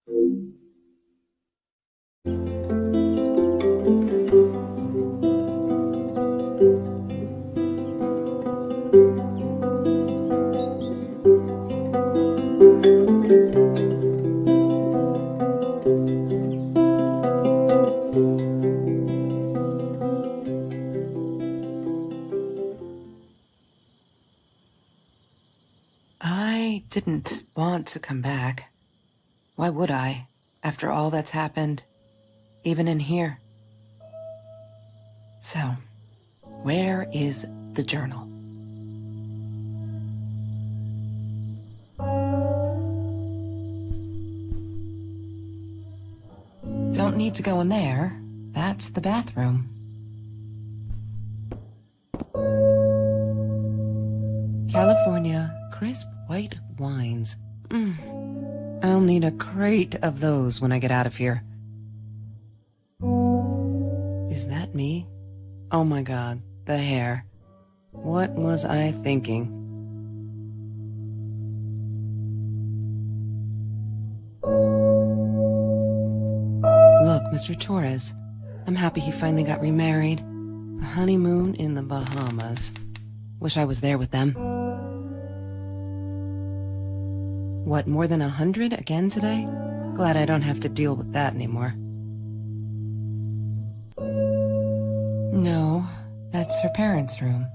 I didn't want to come back. Why would I, after all that's happened, even in here? So, where is the journal? Don't need to go in there. That's the bathroom. California crisp white wines. I'll need a crate of those when I get out of here. Is that me? Oh my God, the hair. What was I thinking? Look, Mr. Torres, I'm happy he finally got remarried. A honeymoon in the Bahamas. Wish I was there with them. What, more than 100 again today? Glad I don't have to deal with that anymore. No, that's her parents' room.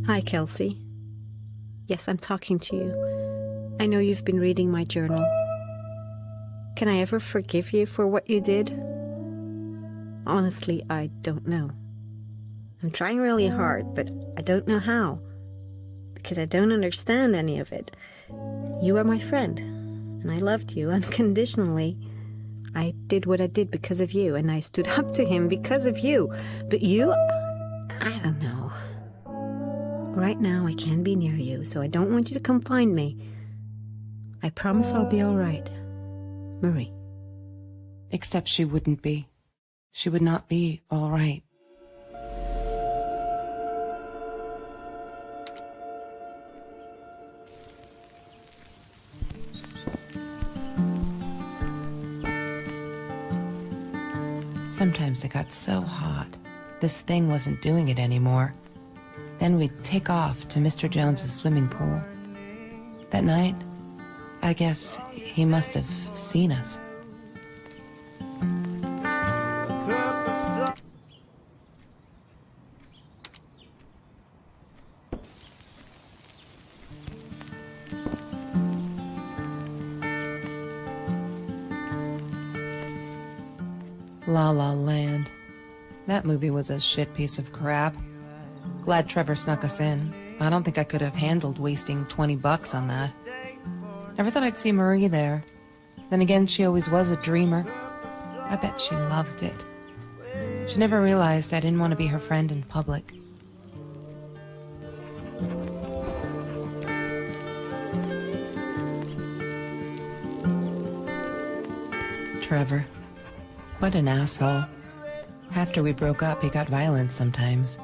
Hi, Kelsey. Yes, I'm talking to you. I know you've been reading my journal. Can I ever forgive you for what you did? Honestly, I don't know. I'm trying really hard, but I don't know how. Because I don't understand any of it. You are my friend, and I loved you unconditionally. I did what I did because of you, and I stood up to him because of you. But you, I don't know. Right now, I can't be near you, so I don't want you to come find me. I promise I'll be all right. Marie. Except she wouldn't be. She would not be all right. Sometimes it got so hot, this thing wasn't doing it anymore. Then we'd take off to Mr. Jones's swimming pool. That night, I guess he must have seen us. La La Land. That movie was a shit piece of crap. Glad Trevor snuck us in. I don't think I could have handled wasting $20 on that. Never thought I'd see Marie there. Then again, she always was a dreamer. I bet she loved it. She never realized I didn't want to be her friend in public. Trevor. What an asshole. After we broke up, he got violent sometimes.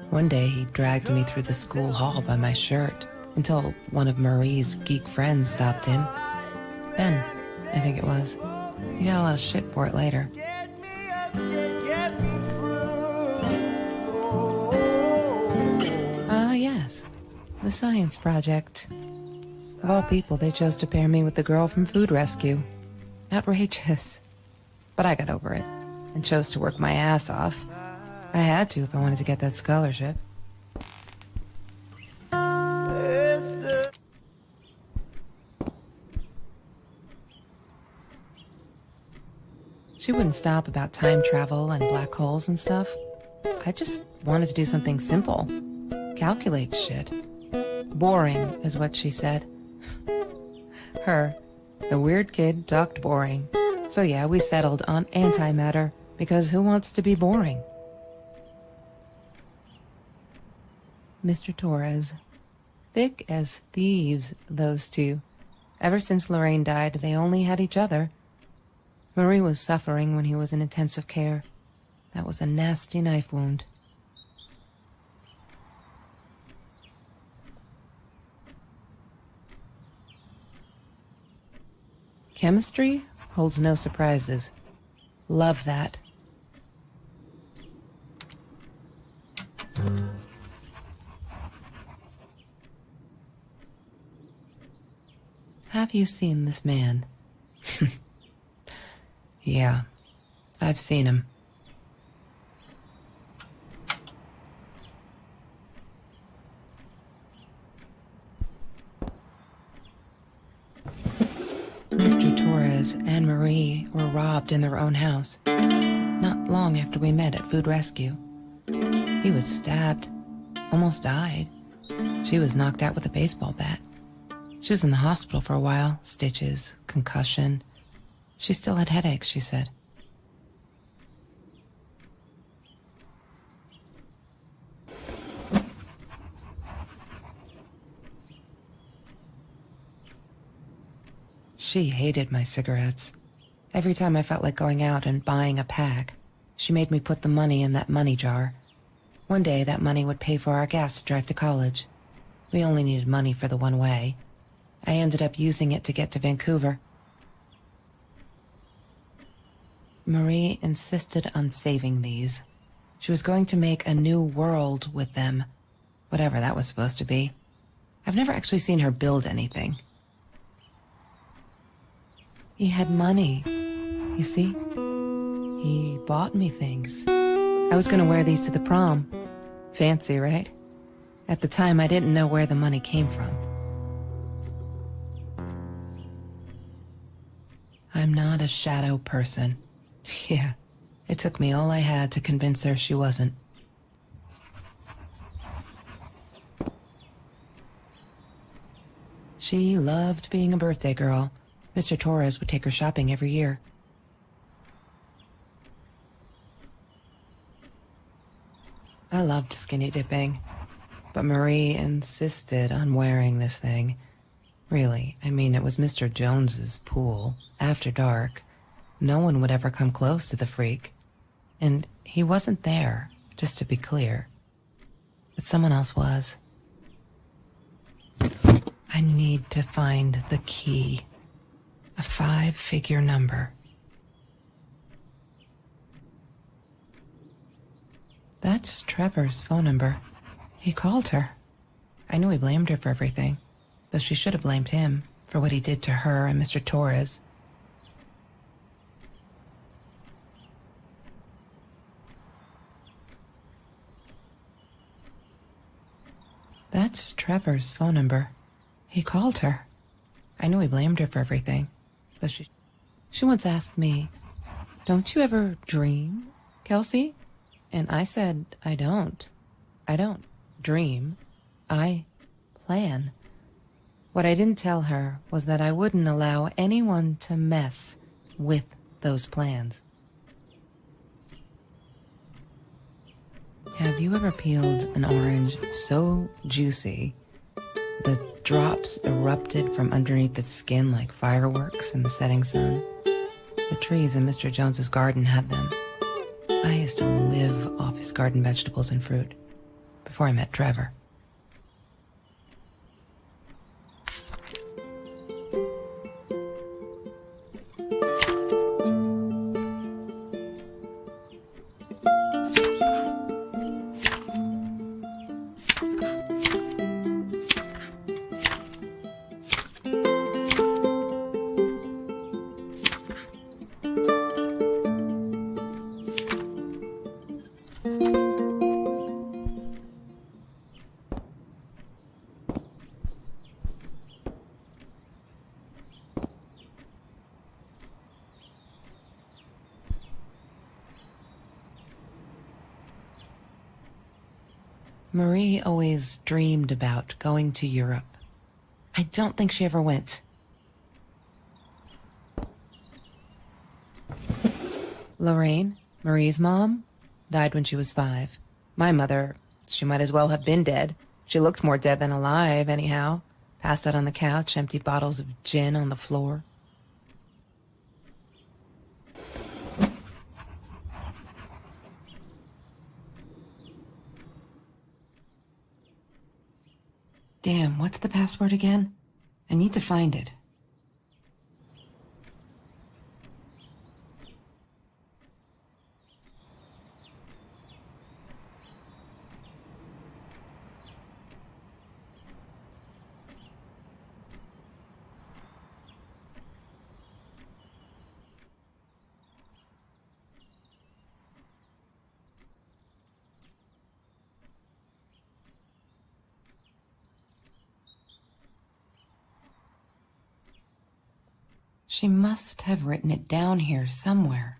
One day, he dragged me through the school hall by my shirt until one of Marie's geek friends stopped him. Ben, I think it was. He got a lot of shit for it later. Ah, yes. The science project. Of all people, they chose to pair me with the girl from Food Rescue. Outrageous. But I got over it and chose to work my ass off. I had to if I wanted to get that scholarship. She wouldn't stop about time travel and black holes and stuff. I just wanted to do something simple. Calculate shit. Boring is what she said. Her, the weird kid, talked boring. So yeah, we settled on antimatter, because who wants to be boring? Mr. Torres. Thick as thieves, those two. Ever since Lorraine died, they only had each other. Marie was suffering when he was in intensive care. That was a nasty knife wound. Chemistry holds no surprises. Love that. Have you seen this man? Yeah, I've seen him. Mr. Torres and Marie were robbed in their own house, not long after we met at Food Rescue. He was stabbed, almost died. She was knocked out with a baseball bat. She was in the hospital for a while, stitches, concussion. She still had headaches, she said. She hated my cigarettes. Every time I felt like going out and buying a pack, she made me put the money in that money jar. One day, that money would pay for our gas to drive to college. We only needed money for the one way. I ended up using it to get to Vancouver. Marie insisted on saving these. She was going to make a new world with them, whatever that was supposed to be. I've never actually seen her build anything. He had money, you see? He bought me things. I was going to wear these to the prom. Fancy, right? At the time, I didn't know where the money came from. I'm not a shadow person. Yeah, it took me all I had to convince her she wasn't. She loved being a birthday girl. Mr. Torres would take her shopping every year. I loved skinny dipping, but Marie insisted on wearing this thing. Really, I mean, it was Mr. Jones's pool, after dark. No one would ever come close to the freak. And he wasn't there, just to be clear. But someone else was. I need to find the key. A 5-figure number. That's Trevor's phone number. He called her. I knew he blamed her for everything, though she should have blamed him for what he did to her and Mr. Torres. That's Trevor's phone number. He called her. I knew he blamed her for everything, though she once asked me, "Don't you ever dream, Kelsey?" And I said, I don't. I don't dream. I plan. What I didn't tell her was that I wouldn't allow anyone to mess with those plans. Have you ever peeled an orange so juicy the drops erupted from underneath its skin like fireworks in the setting sun? The trees in Mr. Jones's garden had them. I used to live off his garden vegetables and fruit before I met Trevor. Marie always dreamed about going to Europe. I don't think she ever went. Lorraine, Marie's mom, died when she was 5. My mother, she might as well have been dead. She looked more dead than alive, anyhow. Passed out on the couch, empty bottles of gin on the floor. Damn, what's the password again? I need to find it. She must have written it down here somewhere.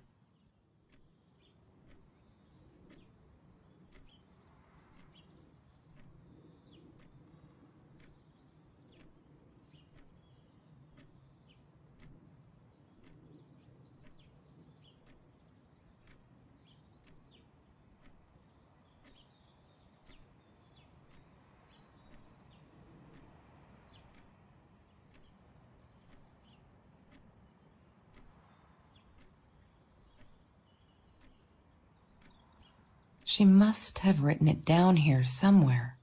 She must have written it down here somewhere.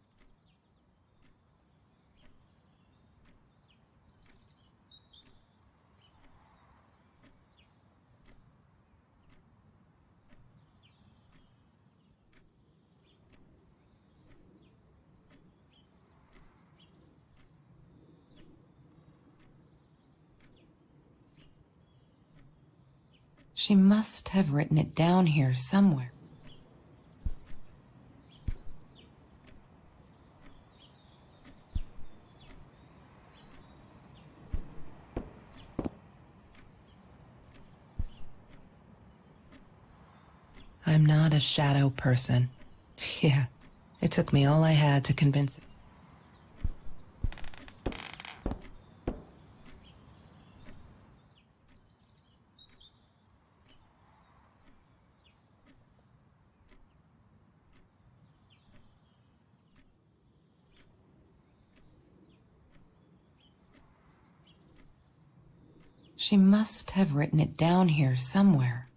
She must have written it down here somewhere. I'm not a shadow person. Yeah, it took me all I had to convince it. She must have written it down here somewhere.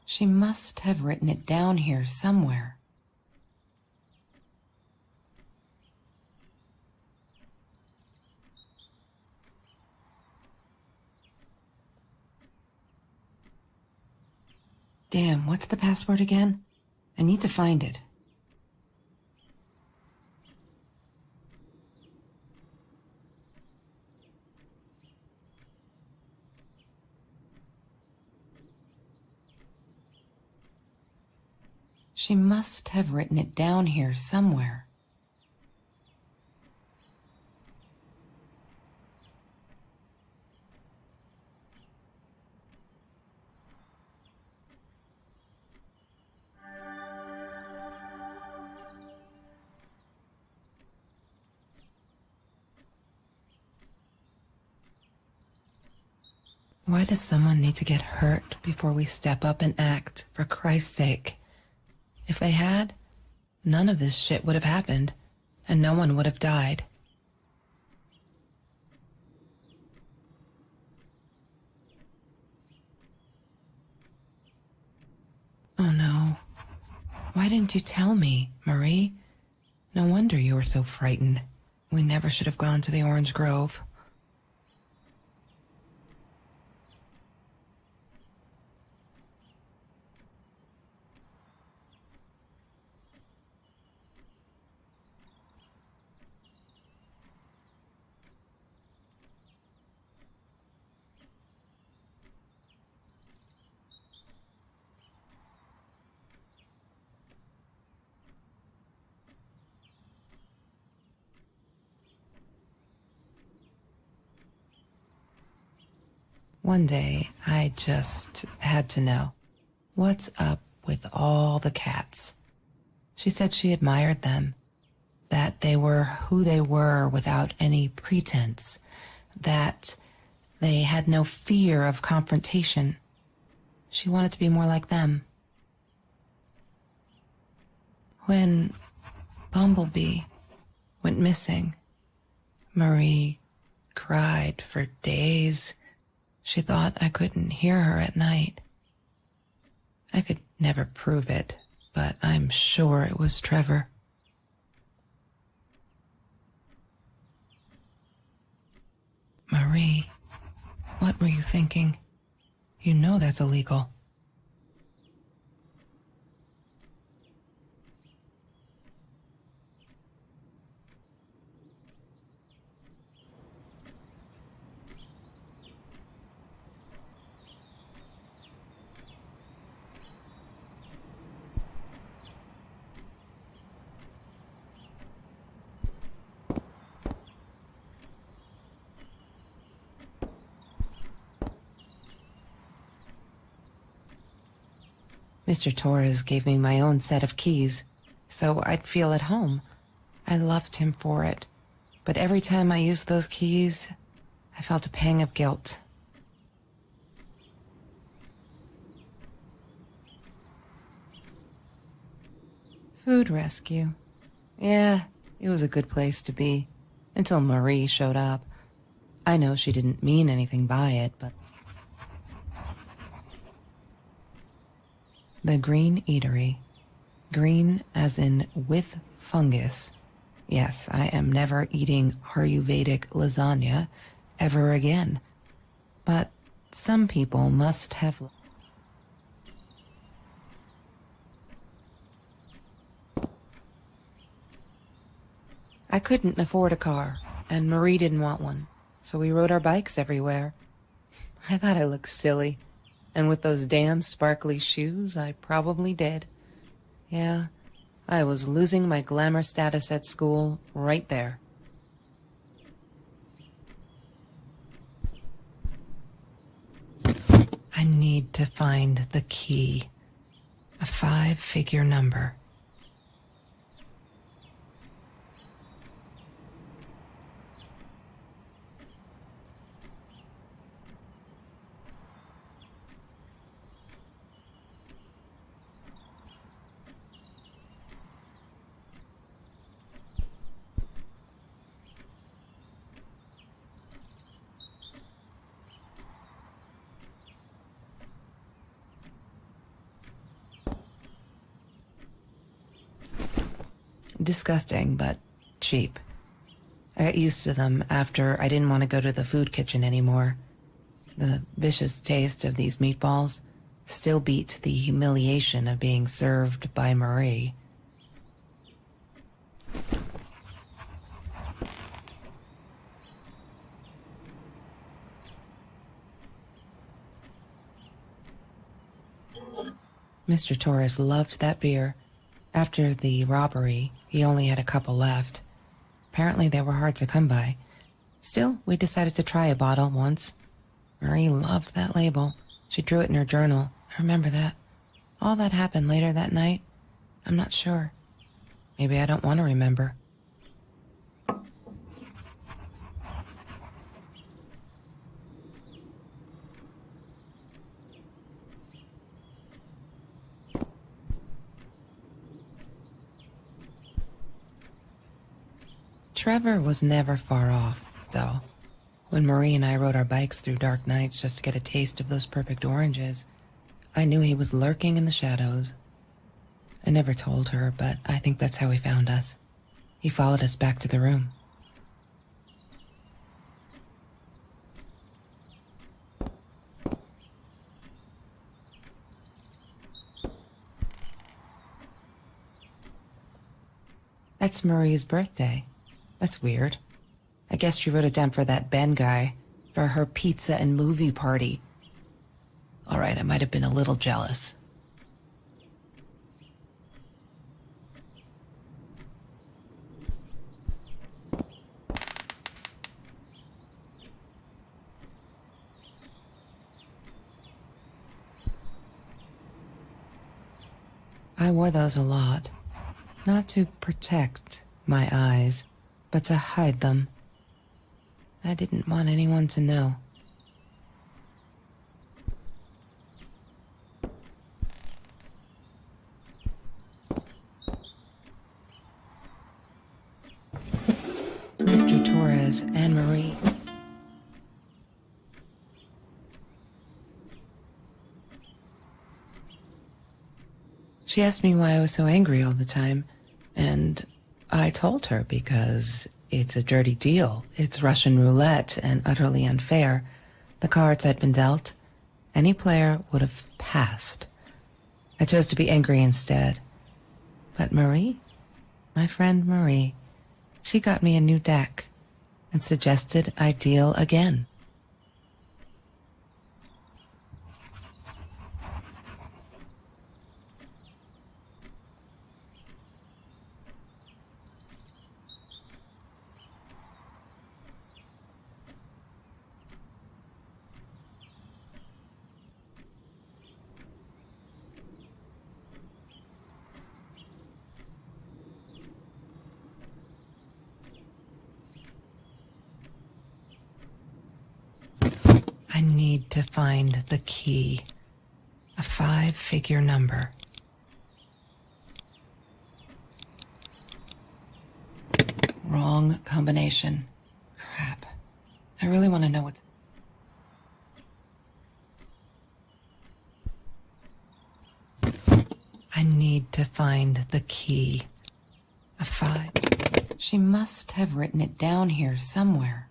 She must have written it down here somewhere. Damn, what's the password again? I need to find it. She must have written it down here somewhere. Why does someone need to get hurt before we step up and act, for Christ's sake? If they had, none of this shit would have happened, and no one would have died. Oh no. Why didn't you tell me, Marie? No wonder you were so frightened. We never should have gone to the Orange Grove. One day, I just had to know, what's up with all the cats? She said she admired them, that they were who they were without any pretense, that they had no fear of confrontation. She wanted to be more like them. When Bumblebee went missing, Marie cried for days. She thought I couldn't hear her at night. I could never prove it, but I'm sure it was Trevor. Marie, what were you thinking? You know that's illegal. Mr. Torres gave me my own set of keys, so I'd feel at home. I loved him for it, but every time I used those keys, I felt a pang of guilt. Food rescue. Yeah, it was a good place to be, until Marie showed up. I know she didn't mean anything by it, but... The Green Eatery. Green as in with fungus. Yes, I am never eating Ayurvedic lasagna ever again. But some people must have... I couldn't afford a car, and Marie didn't want one, so we rode our bikes everywhere. I thought I looked silly. And with those damn sparkly shoes, I probably did. Yeah, I was losing my glamour status at school right there. I need to find the key. A 5-figure number. Disgusting, but cheap. I got used to them after I didn't want to go to the food kitchen anymore. The vicious taste of these meatballs still beat the humiliation of being served by Marie. Mr. Torres loved that beer. After the robbery, he only had a couple left. Apparently they were hard to come by. Still, we decided to try a bottle once. Marie loved that label. She drew it in her journal. I remember that. All that happened later that night, I'm not sure. Maybe I don't want to remember. Trevor was never far off, though. When Marie and I rode our bikes through dark nights just to get a taste of those perfect oranges, I knew he was lurking in the shadows. I never told her, but I think that's how he found us. He followed us back to the room. That's Marie's birthday. That's weird. I guess she wrote it down for that Ben guy, for her pizza and movie party. All right, I might have been a little jealous. I wore those a lot, not to protect my eyes, but to hide them. I didn't want anyone to know. Mr. Torres, and Marie. She asked me why I was so angry all the time, and I told her because it's a dirty deal. It's Russian roulette and utterly unfair. The cards had been dealt. Any player would have passed. I chose to be angry instead. But Marie, my friend Marie, she got me a new deck and suggested I deal again. I need to find the key. A 5-figure number. Wrong combination. Crap. I really want to know what's... I need to find the key. A 5. She must have written it down here somewhere.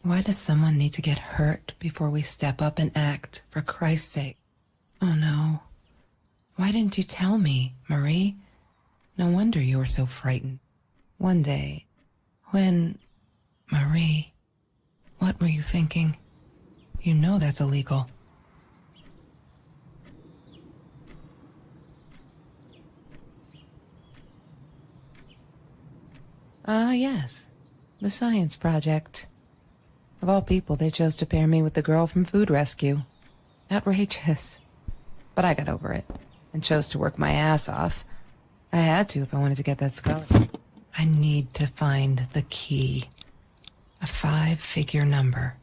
Why does someone need to get hurt before we step up and act, for Christ's sake? Oh no. Why didn't you tell me, Marie? No wonder you were so frightened. One day, when... Marie, what were you thinking? You know that's illegal. Ah, yes. The science project. Of all people, they chose to pair me with the girl from Food Rescue. Outrageous. But I got over it, and chose to work my ass off. I had to if I wanted to get that scholarship. I need to find the key. A 5-figure number.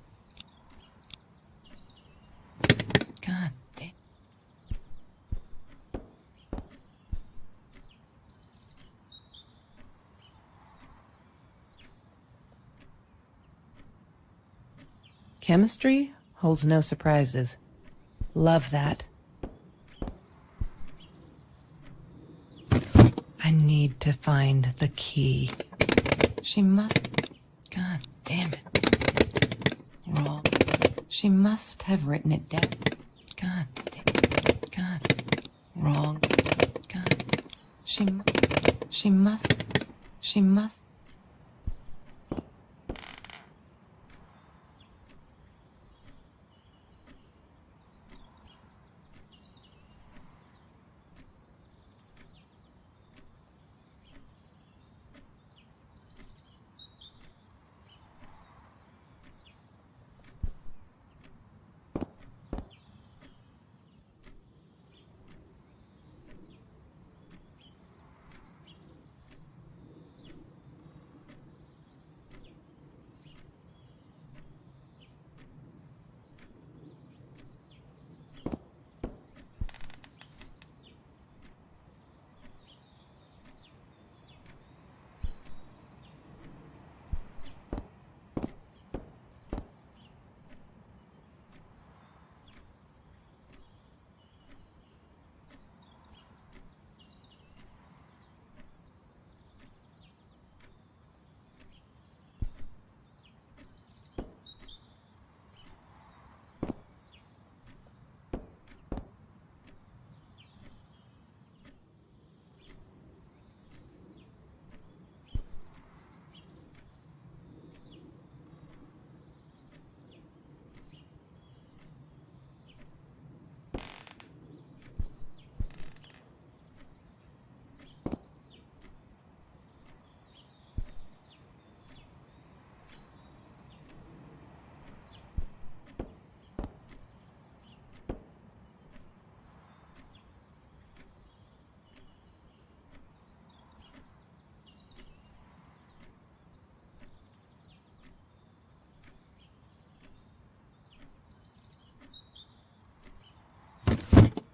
God damn. Chemistry holds no surprises. Love that. I need to find the key. She must... God damn it. Wrong. She must have written it down. God damn it. God. Wrong. God. She must...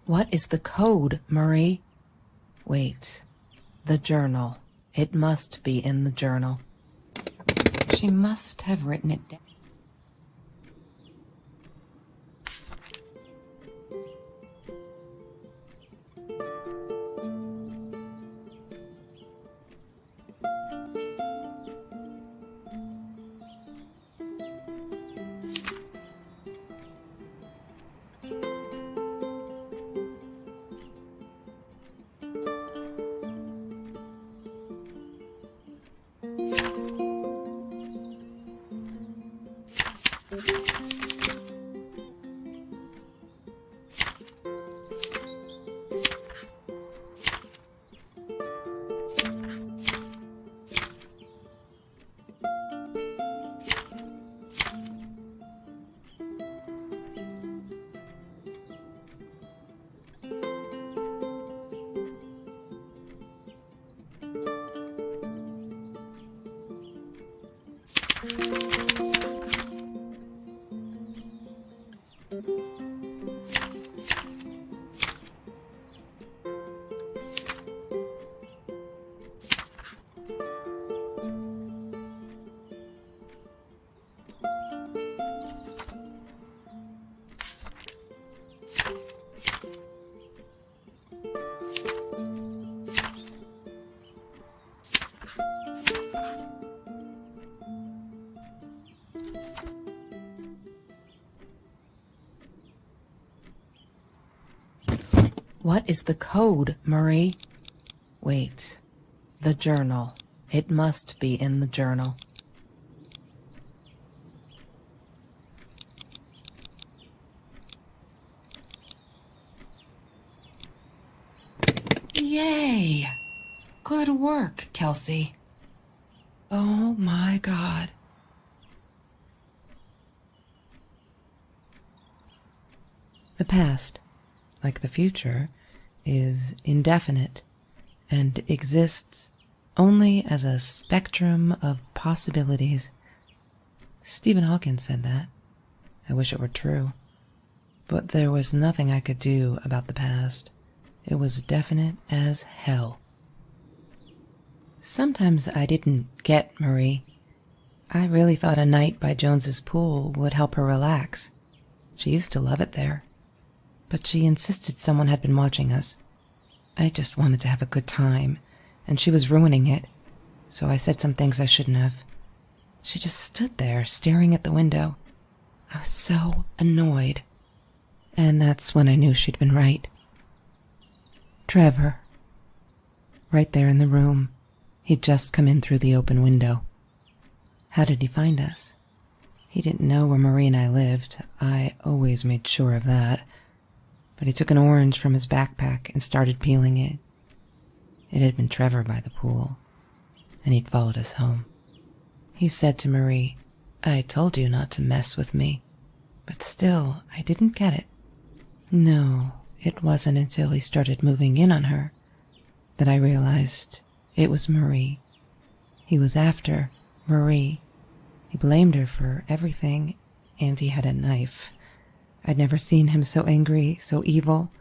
What is the code, Marie? Wait. The journal. It must be in the journal. She must have written it down. What is the code, Marie? Wait. The journal. It must be in the journal. Yay! Good work, Kelsey. Oh my God. The past, like the future, is indefinite and exists only as a spectrum of possibilities. Stephen Hawking said that. I wish it were true. But there was nothing I could do about the past. It was definite as hell. Sometimes I didn't get Marie. I really thought a night by Jones's pool would help her relax. She used to love it there. But she insisted someone had been watching us. I just wanted to have a good time, and she was ruining it, so I said some things I shouldn't have. She just stood there, staring at the window. I was so annoyed. And that's when I knew she'd been right. Trevor. Right there in the room. He'd just come in through the open window. How did he find us? He didn't know where Marie and I lived. I always made sure of that. But he took an orange from his backpack and started peeling it. It had been Trevor by the pool, and he'd followed us home. He said to Marie, "I told you not to mess with me." But still, I didn't get it. No, it wasn't until he started moving in on her that I realized it was Marie. He was after Marie. He blamed her for everything, and he had a knife. I'd never seen him so angry, so evil.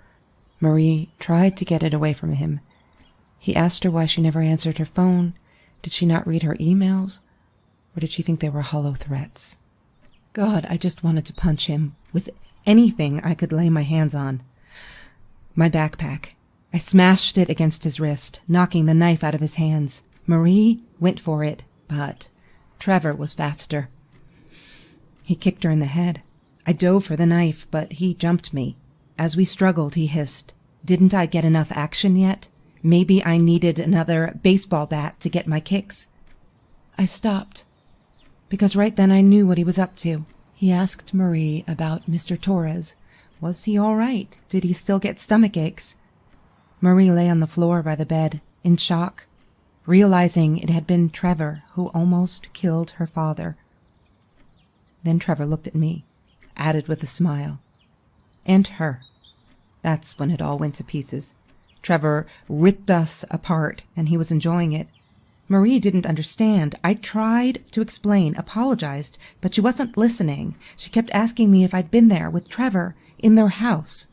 Marie tried to get it away from him. He asked her why she never answered her phone. Did she not read her emails? Or did she think they were hollow threats? God, I just wanted to punch him with anything I could lay my hands on. My backpack. I smashed it against his wrist, knocking the knife out of his hands. Marie went for it, but Trevor was faster. He kicked her in the head. I dove for the knife, but he jumped me. As we struggled, he hissed, "Didn't I get enough action yet? Maybe I needed another baseball bat to get my kicks." I stopped, because right then I knew what he was up to. He asked Marie about Mr. Torres. Was he all right? Did he still get stomach aches? Marie lay on the floor by the bed, in shock, realizing it had been Trevor who almost killed her father. Then Trevor looked at me, added with a smile. And her. That's when it all went to pieces. Trevor ripped us apart, and he was enjoying it. Marie didn't understand. I tried to explain, apologized, but she wasn't listening. She kept asking me if I'd been there with Trevor, in their house.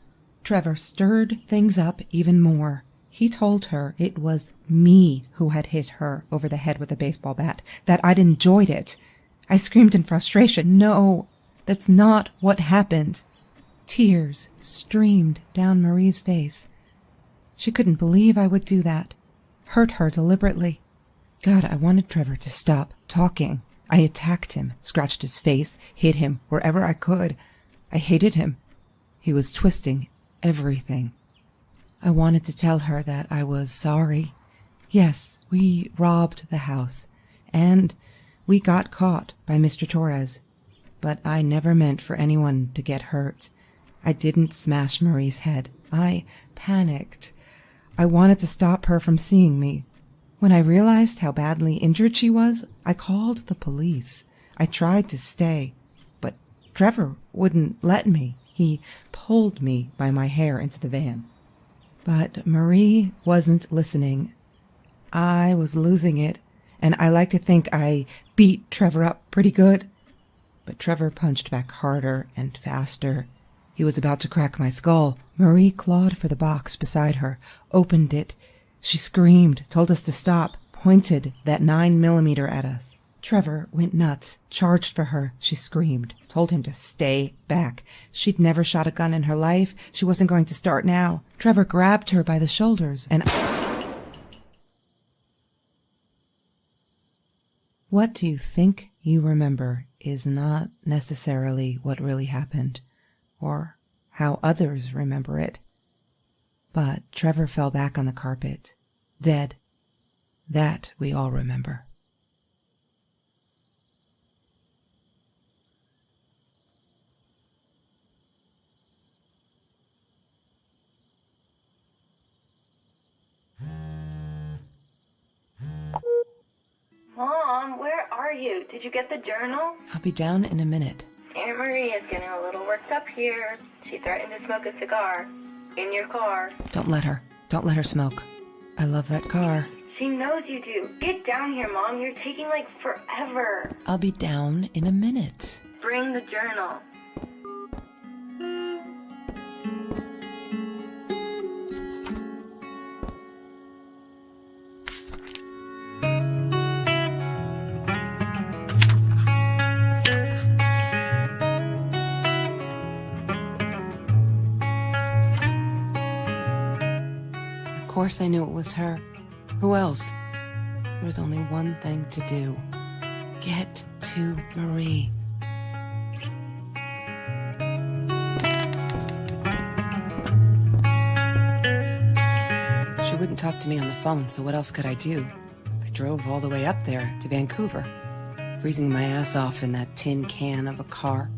Trevor stirred things up even more. He told her it was me who had hit her over the head with a baseball bat, that I'd enjoyed it. I screamed in frustration, "No, that's not what happened." Tears streamed down Marie's face. She couldn't believe I would do that. Hurt her deliberately. God, I wanted Trevor to stop talking. I attacked him, scratched his face, hit him wherever I could. I hated him. He was twisting everything. I wanted to tell her that I was sorry. Yes, we robbed the house, and we got caught by Mr. Torres. But I never meant for anyone to get hurt. I didn't smash Marie's head. I panicked. I wanted to stop her from seeing me. When I realized how badly injured she was, I called the police. I tried to stay, but Trevor wouldn't let me. He pulled me by my hair into the van. But Marie wasn't listening. I was losing it, and I like to think I beat Trevor up pretty good. But Trevor punched back harder and faster. He was about to crack my skull. Marie clawed for the box beside her, opened it. She screamed, told us to stop, pointed that 9mm at us. Trevor went nuts, charged for her. She screamed, told him to stay back. She'd never shot a gun in her life. She wasn't going to start now. Trevor grabbed her by the shoulders and... What do you think you remember is not necessarily what really happened, or how others remember it. But Trevor fell back on the carpet, dead. That we all remember. Mom, where are you? Did you get the journal? I'll be down in a minute. Aunt Marie is getting a little worked up here. She threatened to smoke a cigar. In your car. Don't let her. Don't let her smoke. I love that car. She knows you do. Get down here, Mom. You're taking, like, forever. I'll be down in a minute. Bring the journal. Of course I knew it was her. Who else? There was only one thing to do. Get to Marie. She wouldn't talk to me on the phone, so what else could I do? I drove all the way up there to Vancouver, freezing my ass off in that tin can of a car.